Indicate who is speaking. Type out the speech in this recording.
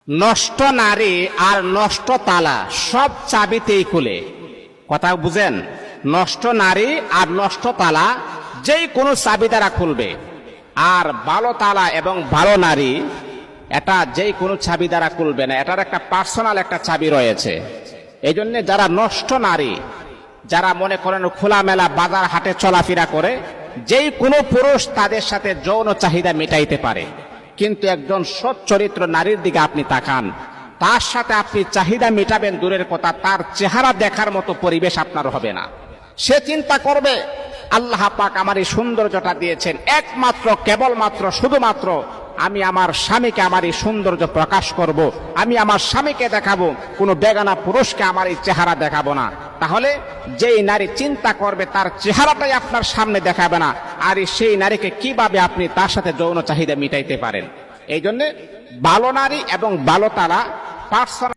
Speaker 1: নষ্ট নারী আর নষ্ট তালা সব চাবিতেই খুলে। কথা বুঝেন? নষ্ট নারী আর নষ্ট তালা যেই কোনো চাবি দ্বারা খুলবে, আর ভালো তালা এবং ভালো নারী এটা যেই কোনো চাবি দ্বারা খুলবে না, এটার একটা পার্সোনাল একটা চাবি রয়েছে। এই জন্য যারা নষ্ট নারী, যারা মনে করেন খোলামেলা বাজার হাটে চলাফেরা করে, যেই কোনো পুরুষ তাদের সাথে যৌন চাহিদা মেটাইতে পারে, কিন্তু একজন সৎ চরিত্র নারীর দিকে আপনি তাকান, তার সাথে আপনি চাহিদা মেটাবেন দূরের কথা, তার চেহারা দেখার মতো পরিবেশ আপনার হবে না। সে চিন্তা করবে আল্লাহ পাক আমার এই সৌন্দর্যটা দিয়েছেন একমাত্র কেবলমাত্র শুধুমাত্র আমি আমার স্বামীকে আমার এই সৌন্দর্য প্রকাশ করব, আমি আমার স্বামীকে দেখাবো, কোনো বেগানা পুরুষকে আমার এই চেহারা দেখাবো না। তাহলে যেই নারী চিন্তা করবে তার চেহারাটাই আপনার সামনে দেখাবে না, আর সেই নারীকে কিভাবে আপনি তার সাথে যৌন চাহিদা মিটাইতে পারেন? এই জন্য ভালো নারী এবং ভালো তারা পার্সোনাল